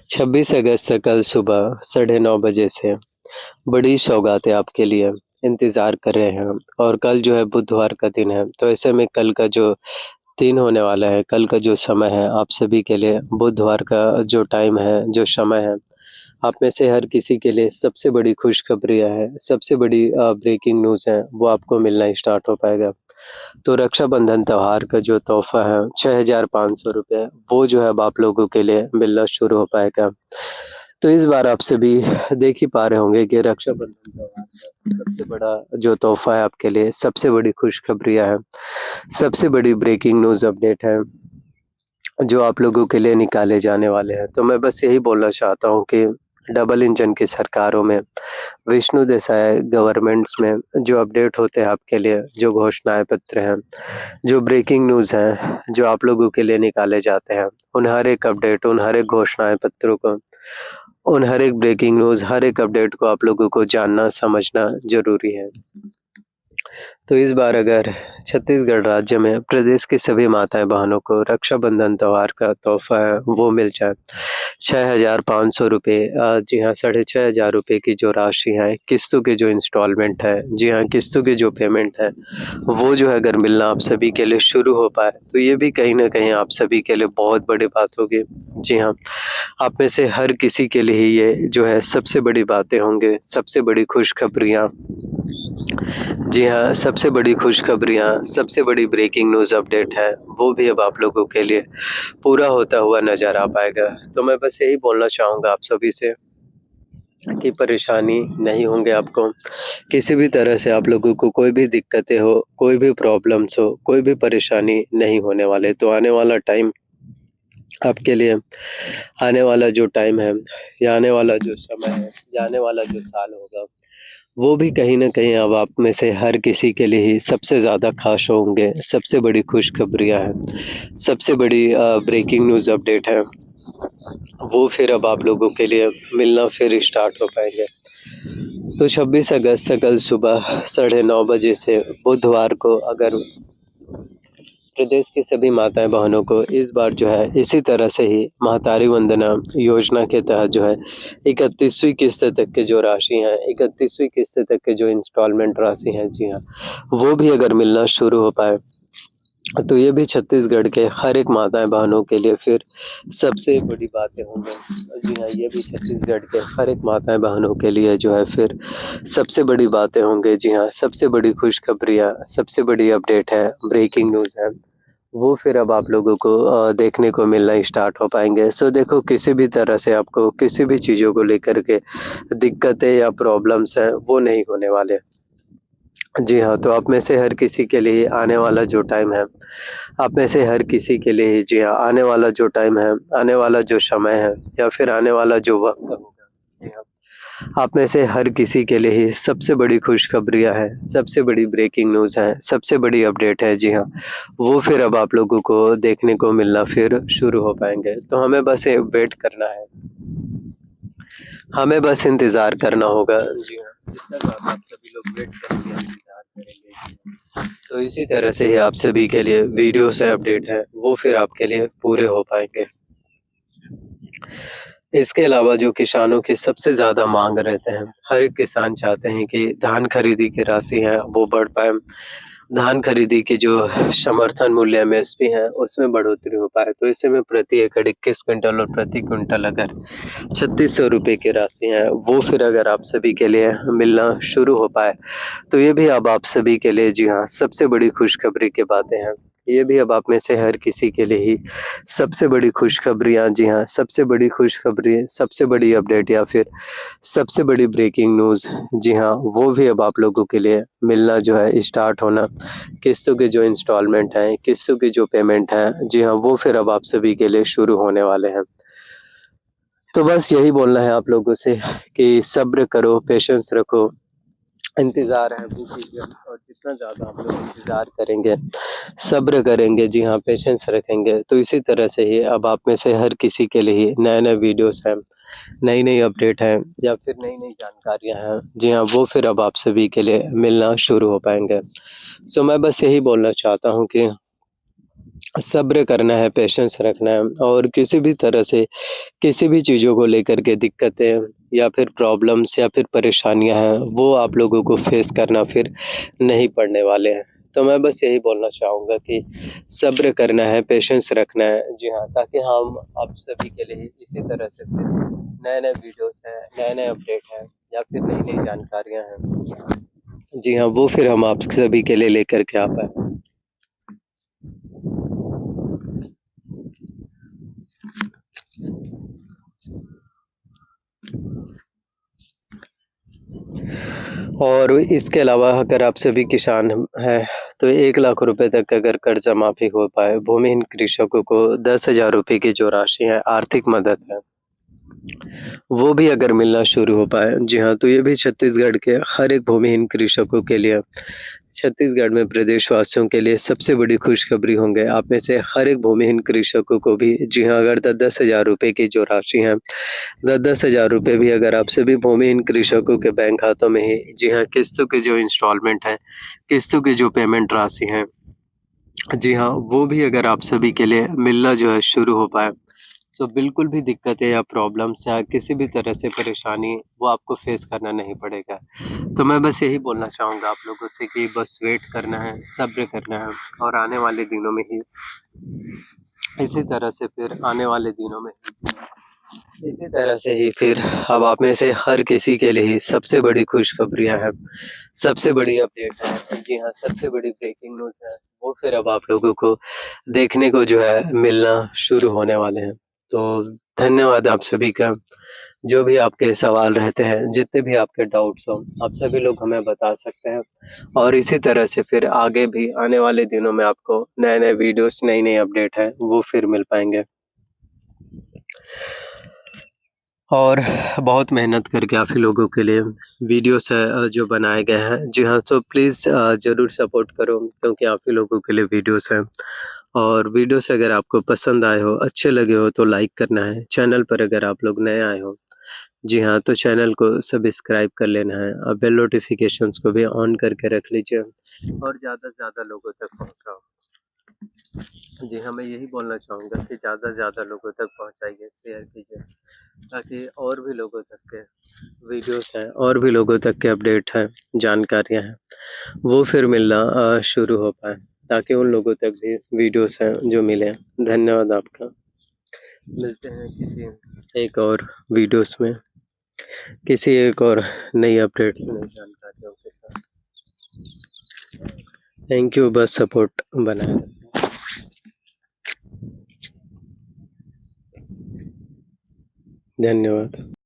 26 अगस्त कल सुबह 9:30 से बड़ी सौगातें आपके लिए इंतज़ार कर रहे हैं और कल जो है बुधवार का दिन है, तो ऐसे में कल का जो दिन होने वाला है, कल का जो समय है आप सभी के लिए बुधवार का जो टाइम है, जो समय है, आप में से हर किसी के लिए सबसे बड़ी खुशखबरियाँ हैं, सबसे बड़ी ब्रेकिंग न्यूज़ है, वो आपको मिलना स्टार्ट हो पाएगा। तो रक्षाबंधन त्योहार का जो तोहफ़ा है ₹6500 वो जो है अब आप लोगों के लिए मिलना शुरू हो पाएगा। तो इस बार आप सभी देख ही पा रहे होंगे कि रक्षाबंधन त्योहार का सबसे बड़ा जो तोहफ़ा है आपके लिए, सबसे बड़ी खुशखबरियाँ हैं, सबसे बड़ी ब्रेकिंग न्यूज़ अपडेट है, जो आप लोगों के लिए निकाले जाने वाले हैं। तो मैं बस यही बोलना चाहता हूँ कि डबल इंजन की सरकारों में, विष्णु देसाई गवर्नमेंट्स में जो अपडेट होते हैं आपके लिए, जो घोषणाएँ पत्र हैं, जो ब्रेकिंग न्यूज़ हैं, जो आप लोगों के लिए निकाले जाते हैं, उन हर एक अपडेट, उन हर एक घोषणाएँ पत्रों को, उन हर एक ब्रेकिंग न्यूज़, हर एक अपडेट को आप लोगों को जानना, समझना ज़रूरी है। तो इस बार अगर छत्तीसगढ़ राज्य में प्रदेश की सभी माताएँ-बहनों को रक्षाबंधन त्योहार का तोहफ़ा है, वो मिल जाए। ₹6500 जी हाँ, ₹6500 की जो राशि है, किस्तों के जो इंस्टॉलमेंट है, जी हाँ, किस्तों की जो पेमेंट है, वो जो है अगर मिलना आप सभी के लिए शुरू हो पाए, तो ये भी कहीं न कहीं आप सभी के लिए बहुत बड़ी बात होगी। जी हाँ, आप में से हर किसी के लिए ये जो है सबसे बड़ी बातें होंगे, सबसे बड़ी खुशखबरियाँ जी हाँ, सबसे बड़ी खुशखबरियाँ, सबसे बड़ी ब्रेकिंग न्यूज़ अपडेट है, वो भी अब आप लोगों के लिए पूरा होता हुआ नज़र आ पाएगा। तो मैं बस यही बोलना चाहूँगा आप सभी से कि परेशानी नहीं होंगे आपको, किसी भी तरह से आप लोगों को कोई भी दिक्कतें हो, कोई भी प्रॉब्लम्स हो, कोई भी परेशानी नहीं होने वाले। तो आने वाला टाइम आपके लिए आने वाला जो टाइम है या आने वाला जो समय है या आने वाला जो साल होगा, वो भी कहीं न कहीं अब आप में से हर किसी के लिए ही सबसे ज़्यादा ख़ास होंगे, सबसे बड़ी खुशखबरियाँ हैं, सबसे बड़ी ब्रेकिंग न्यूज़ अपडेट है, वो फिर अब आप लोगों के लिए मिलना फिर स्टार्ट हो पाएँगे। तो 26 अगस्त कल सुबह 9:30 से बुधवार को अगर प्रदेश की सभी माताएँ-बहनों को इस बार जो है इसी तरह से ही महतारी वंदना योजना के तहत जो है 31वीं किस्त तक की जो राशि है, 31वीं किस्त तक के जो इंस्टॉलमेंट राशि है, जी हाँ, वो भी अगर मिलना शुरू हो पाए, तो ये भी छत्तीसगढ़ के हर एक माताएँ-बहनों के लिए फिर सबसे बड़ी बातें होंगी। जी हाँ, ये भी छत्तीसगढ़ के हर एक माताएँ-बहनों के लिए जो है फिर सबसे बड़ी बातें होंगी। जी हाँ, सबसे बड़ी खुशखबरियाँ, सबसे बड़ी अपडेट है, ब्रेकिंग न्यूज़ है। वो फिर अब आप लोगों को देखने को मिलना स्टार्ट हो पाएँगे। सो देखो किसी भी तरह से आपको किसी भी चीज़ों को लेकर के दिक्कतें या प्रॉब्लम्स हैं, वो नहीं होने वाले। जी हाँ, तो आप में से हर किसी के लिए आने वाला जो टाइम है, आप में से हर किसी के लिए जी हाँ, आने वाला जो टाइम है, आने वाला जो समय है या फिर आने वाला जो वक़्त होगा, जी हाँ, आप में से हर किसी के लिए ही सबसे बड़ी खुशखबरियाँ हैं, सबसे बड़ी ब्रेकिंग न्यूज़ है, सबसे बड़ी अपडेट है, जी हाँ, वो फिर अब आप लोगों को देखने को मिलना फिर शुरू हो पाएँगे। तो हमें बस ये वेट करना है, हमें बस इंतज़ार करना होगा। जी हाँ, जितना ज़्यादा आप सभी लोग वेट करेंगे, इंतज़ार करेंगे, तो इसी तरह से ही आप सभी के लिए वीडियो से अपडेट है, वो फिर आपके लिए पूरे हो पाएँगे। इसके अलावा जो किसानों की सबसे ज़्यादा माँग रहते हैं, हर एक किसान चाहते हैं कि धान खरीदी की राशि है वो बढ़ पाए, धान खरीदी की जो समर्थन मूल्य एमएसपी है उसमें बढ़ोतरी हो पाए। तो ऐसे में प्रति एकड़ 21 क्विंटल और प्रति क्विंटल अगर ₹3600 की राशि है, वो फिर अगर आप सभी के लिए मिलना शुरू हो पाए, तो ये भी अब आप सभी के लिए जी हाँ, सबसे बड़ी खुशखबरी की बातें हैं। ये भी अब आप में से हर किसी के लिए ही सबसे बड़ी खुशखबरियाँ जी हाँ, सबसे बड़ी खुशखबरी, सबसे बड़ी अपडेट या फिर सबसे बड़ी ब्रेकिंग न्यूज़ जी हाँ, वो भी अब आप लोगों के लिए मिलना जो है स्टार्ट होना, किस्तों के जो इंस्टॉलमेंट हैं, किस्तों की जो पेमेंट है, जी हाँ, वो फिर अब आप सभी के लिए शुरू होने वाले हैं। तो बस यही बोलना है आप लोगों से कि सब्र करो, पेशेंस रखो, इंतज़ार है वो कीजिए और जितना ज़्यादा हम लोग इंतज़ार करेंगे, सब्र करेंगे, जी हाँ, पेशेंस रखेंगे, तो इसी तरह से ही अब आप में से हर किसी के लिए ही नए-नए वीडियोज़ हैं, नई-नई अपडेट है या फिर नई-नई जानकारियाँ हैं, जी हाँ, वो फिर अब आप सभी के लिए मिलना शुरू हो पाएँगे। सो मैं बस यही बोलना चाहता हूँ कि सब्र करना है, पेशेंस रखना है और किसी भी तरह से किसी भी चीज़ों को लेकर के दिक्कतें या फिर प्रॉब्लम्स या फिर परेशानियाँ हैं, वो आप लोगों को फेस करना फिर नहीं पड़ने वाले हैं। तो मैं बस यही बोलना चाहूँगा कि सब्र करना है, पेशेंस रखना है। जी हाँ, ताकि हम आप सभी के लिए इसी तरह से फिर नए-नए वीडियोज़ हैं, नए-नए अपडेट हैं या फिर नई-नई जानकारियाँ हैं। जी हाँ, वो फिर हम आप सभी के लिए लेकर के आ पाएँ। और इसके अलावा अगर आप सभी किसान हैं, तो 1 लाख रुपए तक अगर कर्ज़ा माफ़ी हो पाए, भूमिहीन कृषकों को 10,000 रुपए की जो राशि है, आर्थिक मदद है, वो भी अगर मिलना शुरू हो पाए, जी हाँ, तो ये भी छत्तीसगढ़ के हर एक भूमिहीन कृषकों के लिए, छत्तीसगढ़ में प्रदेशवासियों के लिए सबसे बड़ी खुशखबरी होंगे। आप में से हर एक भूमिहीन कृषकों को भी जी हाँ, अगर 10,000 रुपए की जो राशि है, 10,000 रुपए भी अगर आप सभी भूमिहीन कृषकों के बैंक खातों में ही जी हाँ, किस्तों के जो इंस्टॉलमेंट है, किस्तों की जो पेमेंट राशि है, जी हाँ, वो भी अगर आप सभी के लिए मिलना जो है शुरू हो पाए, तो बिल्कुल भी दिक्कतें या प्रॉब्लम्स या किसी भी तरह से परेशानी वो आपको फेस करना नहीं पड़ेगा। तो मैं बस यही बोलना चाहूँगा आप लोगों से कि बस वेट करना है, सब्र करना है और आने वाले दिनों में ही इसी तरह से फिर आने वाले दिनों में इसी तरह से ही फिर अब आप में से हर किसी के लिए ही सबसे बड़ी खुशखबरियाँ हैं, सबसे बड़ी अपडेट है। जी हाँ, सबसे बड़ी ब्रेकिंग न्यूज़ है, वो फिर अब आप लोगों को देखने को जो है मिलना शुरू होने वाले हैं। तो धन्यवाद आप सभी का, जो भी आपके सवाल रहते हैं, जितने भी आपके डाउट्स हों, आप सभी लोग हमें बता सकते हैं और इसी तरह से फिर आगे भी आने वाले दिनों में आपको नए-नए वीडियोज़, नई-नई अपडेट है, वो फिर मिल पाएँगे। और बहुत मेहनत करके आप ही लोगों के लिए वीडियोस जो बनाए गए हैं। जी हाँ, तो प्लीज़ ज़रूर सपोर्ट करो क्योंकि आप ही लोगों के लिए वीडियोस हैं। और वीडियोस अगर आपको पसंद आए हो, अच्छे लगे हो तो लाइक करना है। चैनल पर अगर आप लोग नए आए हो, जी हाँ, तो चैनल को सब्सक्राइब कर लेना है और बेल नोटिफ़िकेशंस को भी ऑन करके रख लीजिए और ज़्यादा से ज़्यादा लोगों तक पहुँचाओ। जी हाँ, मैं यही बोलना चाहूँगा कि ज़्यादा से ज़्यादा लोगों तक पहुँचाइए, शेयर कीजिए ताकि और भी लोगों तक के वीडियोस हैं और भी लोगों तक के अपडेट हैं, जानकारियाँ हैं, वो फिर मिलना शुरू हो पाएँ ताकि उन लोगों तक भी वीडियोस हैं जो मिलें। धन्यवाद आपका। मिलते हैं किसी एक और वीडियोस में, किसी एक और नई अपडेट्स, नई जानकारियों के साथ। थैंक यू, बस सपोर्ट बनाए रखें। धन्यवाद।